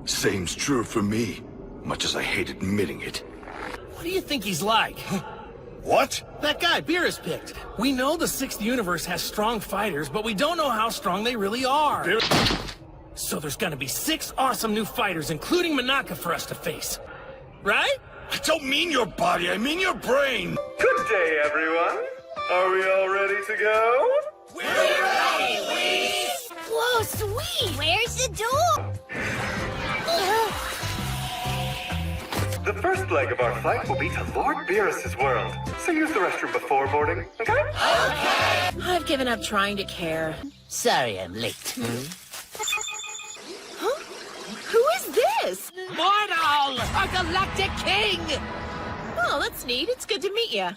Same's true for me, much as I hate admitting it. What do you think he's like? What? That guy Beerus picked. We know the 6th universe has strong fighters, but we don't know how strong they really are. So there's gonna be 6 awesome new fighters, including Manaka, for us to face. Right? I don't mean your body, I mean your brain! Good day, everyone. Are we all ready to go? We're ready, Whis! Whoa, sweet! Where's the door? The first leg of our flight will be to Lord Beerus's world. So use the restroom before boarding, okay? Okay! I've given up trying to care. Sorry I'm late. Huh? Who is this? Mortal! Our galactic king! Oh, that's neat. It's good to meet you.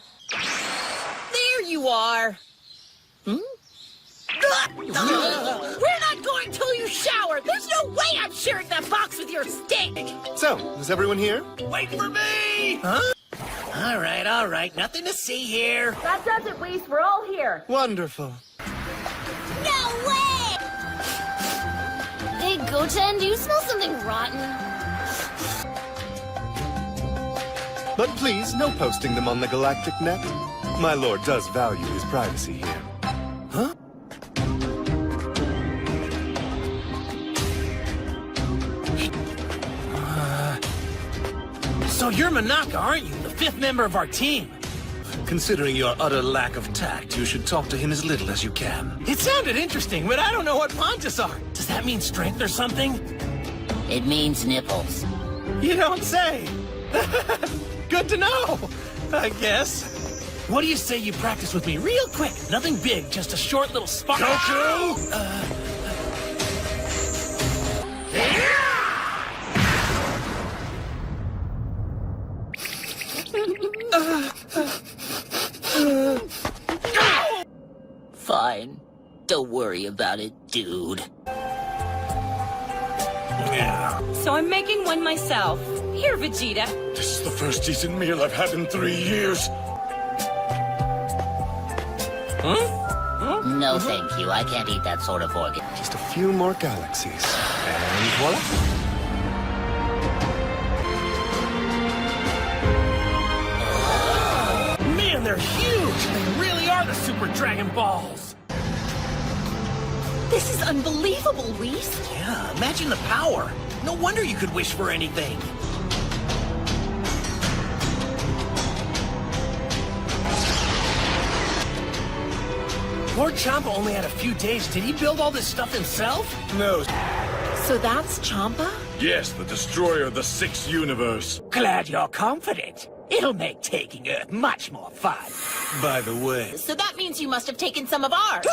There you are. We're not going till you shower. There's no way I'm sharing that box with your stink. So, is everyone here? Wait for me! Huh? All right. Nothing to see here. That does it, Whis. We're all here. Wonderful. No way! Hey, Goten, do you smell something rotten? But please, no posting them on the galactic net. My lord does value his privacy here. Huh? So you're Manaka, aren't you? The 5th member of our team. Considering your utter lack of tact, you should talk to him as little as you can. It sounded interesting, but I don't know what Pontus are. Does that mean strength or something? It means nipples. You don't say. Good to know, I guess. What do you say you practice with me real quick? Nothing big, just a short little spark. Goku! Fine. Don't worry about it, dude. So I'm making one myself. Here, Vegeta. This is the first decent meal I've had in 3 years. No, thank you. I can't eat that sort of organ. Just a few more galaxies. And voila. Man, they're huge! They really are the Super Dragon Balls! This is unbelievable, Whis. Yeah, imagine the power. No wonder you could wish for anything. Lord Champa only had a few days. Did he build all this stuff himself? No. So that's Champa? Yes, the destroyer of the 6th universe. Glad you're confident. It'll make taking Earth much more fun. By the way, So that means you must have taken some of ours.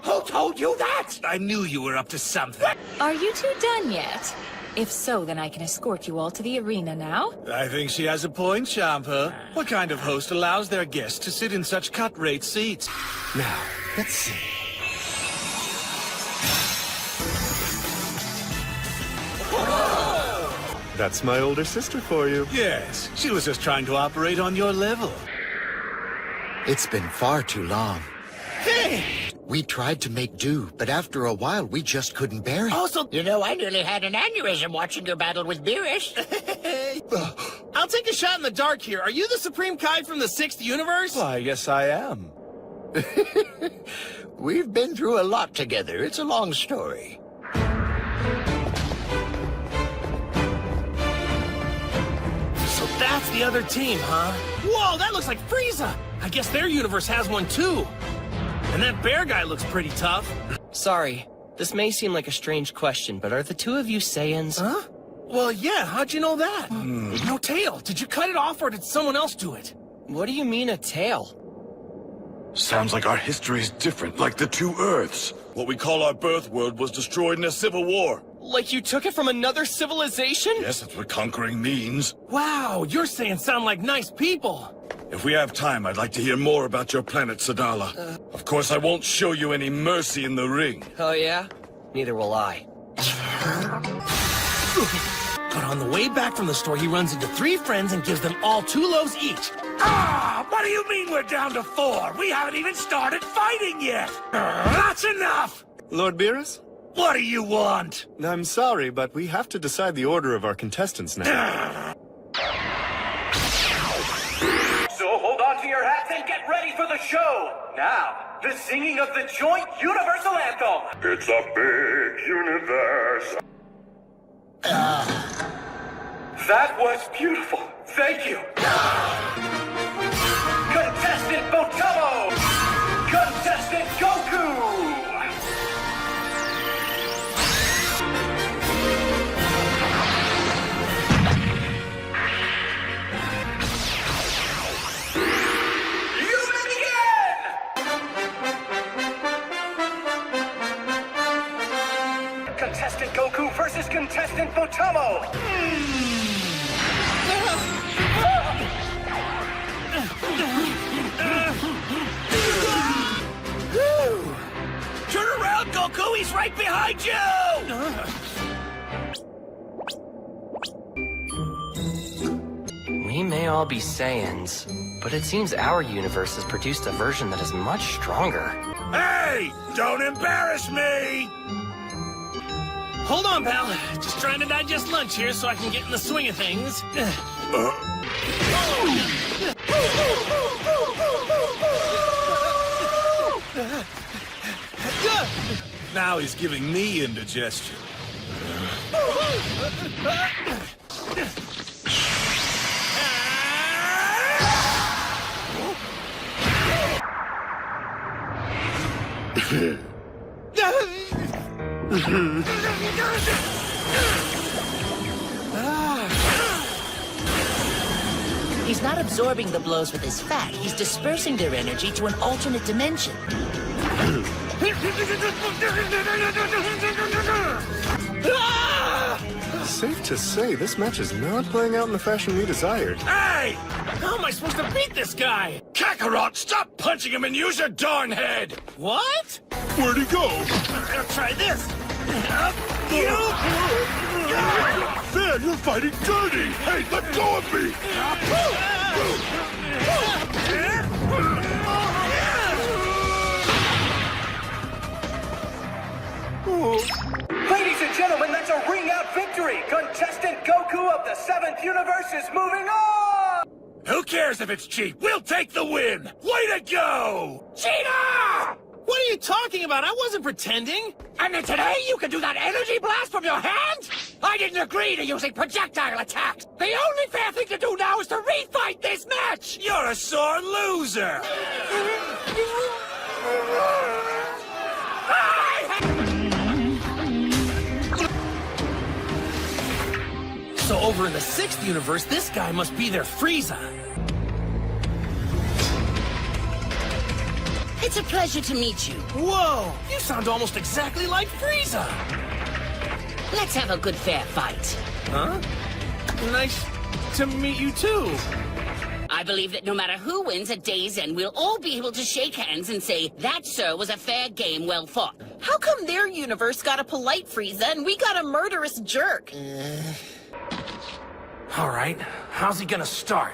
Who told you that? I knew you were up to something. Are you two done yet? If so, then I can escort you all to the arena now. I think she has a point, Champa. What kind of host allows their guests to sit in such cut-rate seats? Now, let's see. That's my older sister for you. Yes, she was just trying to operate on your level. It's been far too long. Hey! We tried to make do, but after a while, we just couldn't bear it. Also, You know, I nearly had an aneurysm watching your battle with Beerus. I'll take a shot in the dark here. Are you the Supreme Kai from the 6th universe? Why, yes, I am. We've been through a lot together. It's a long story. So that's the other team, huh? Whoa, that looks like Frieza! I guess their universe has one too. And that bear guy looks pretty tough. Sorry, this may seem like a strange question, but are the two of you Saiyans? Huh? Well, yeah, how'd you know that? No tail. Did you cut it off or did someone else do it? What do you mean a tail? Sounds like our history is different, like the 2 Earths. What we call our birth world was destroyed in a civil war. Like you took it from another civilization? Yes, that's what conquering means. Wow, your Saiyans sound like nice people. If we have time, I'd like to hear more about your planet, Sadala. Of course, I won't show you any mercy in the ring. Oh yeah? Neither will I. But on the way back from the store, he runs into 3 friends and gives them all 2 loaves each. Ah, What do you mean we're down to 4? We haven't even started fighting yet! That's enough! Lord Beerus? What do you want? I'm sorry, but we have to decide the order of our contestants now. So hold on to your hats and get ready for the show! Now, the singing of the joint universal anthem! It's a big universe. That was beautiful. Thank you. Contestant Botamo! Contestant Goku! You may begin! Contestant Goku versus contestant Botamo! Turn around, Goku! He's right behind you! We may all be Saiyans, but it seems our universe has produced a version that is much stronger. Hey! Don't embarrass me! Hold on, pal. Just trying to digest lunch here so I can get in the swing of things. Now he's giving me indigestion. He's not absorbing the blows with his fat. He's dispersing their energy to an alternate dimension. Safe to say, this match is not playing out in the fashion we desired. Hey! How am I supposed to beat this guy? Kakarot, stop punching him and use your darn head! What? Where'd he go? I'll try this. There, you're fighting dirty! Hey, let go of me! Ladies and gentlemen, that's a ring-out victory! Contestant Goku of the 7th universe is moving on! Who cares if it's cheap? We'll take the win! Way to go! Cheater! What are you talking about? I wasn't pretending. And then today you can do that energy blast from your hand? I didn't agree to using projectile attacks. The only fair thing to do now is to refight this match. You're a sore loser. So over in the 6th universe, this guy must be their Frieza. It's a pleasure to meet you. Whoa! You sound almost exactly like Frieza! Let's have a good fair fight. Huh? Nice to meet you too. I believe that no matter who wins at day's end, we'll all be able to shake hands and say, that, sir, was a fair game well fought. How come their universe got a polite Frieza and we got a murderous jerk? All right, how's he gonna start?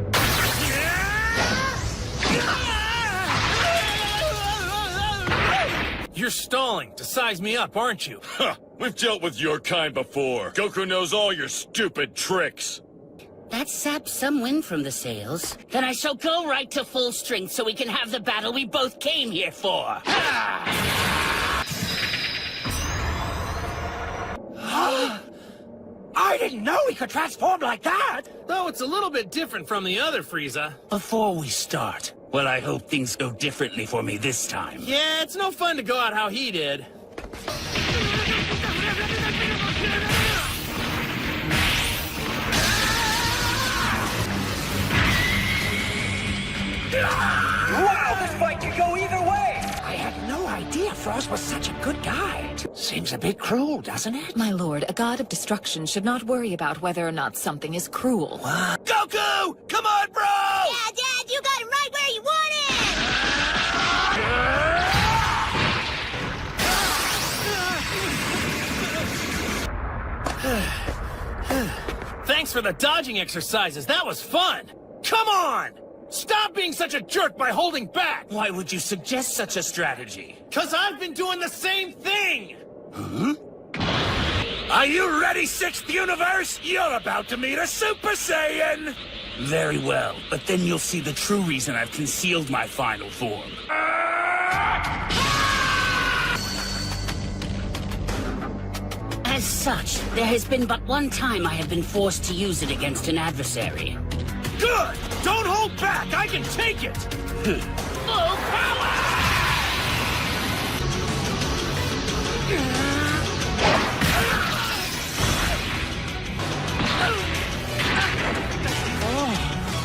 You're stalling to size me up, aren't you? Huh, we've dealt with your kind before. Goku knows all your stupid tricks. That saps some wind from the sails. Then I shall go right to full strength so we can have the battle we both came here for. I didn't know he could transform like that! Though it's a little bit different from the other Frieza. Before we start, well, I hope things go differently for me this time. Yeah, it's no fun to go out how he did. Wow, this fight could go either way! I had no idea Frost was such a good guy. Seems a bit cruel, doesn't it? My lord, a god of destruction should not worry about whether or not something is cruel. Goku! Come on, bro! Yeah, Dad, you got it right where you want Thanks for the dodging exercises. That was fun. Come on! Stop being such a jerk by holding back! Why would you suggest such a strategy? Cause I've been doing the same thing! Are you ready, 6th Universe? You're about to meet a Super Saiyan! Very well, but then you'll see the true reason I've concealed my final form. As such, there has been but one time I have been forced to use it against an adversary. Good! Don't hold back! I can take it! Full power!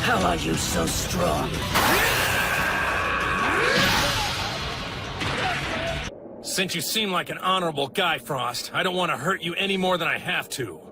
How are you so strong? Since you seem like an honorable guy, Frost, I don't want to hurt you any more than I have to.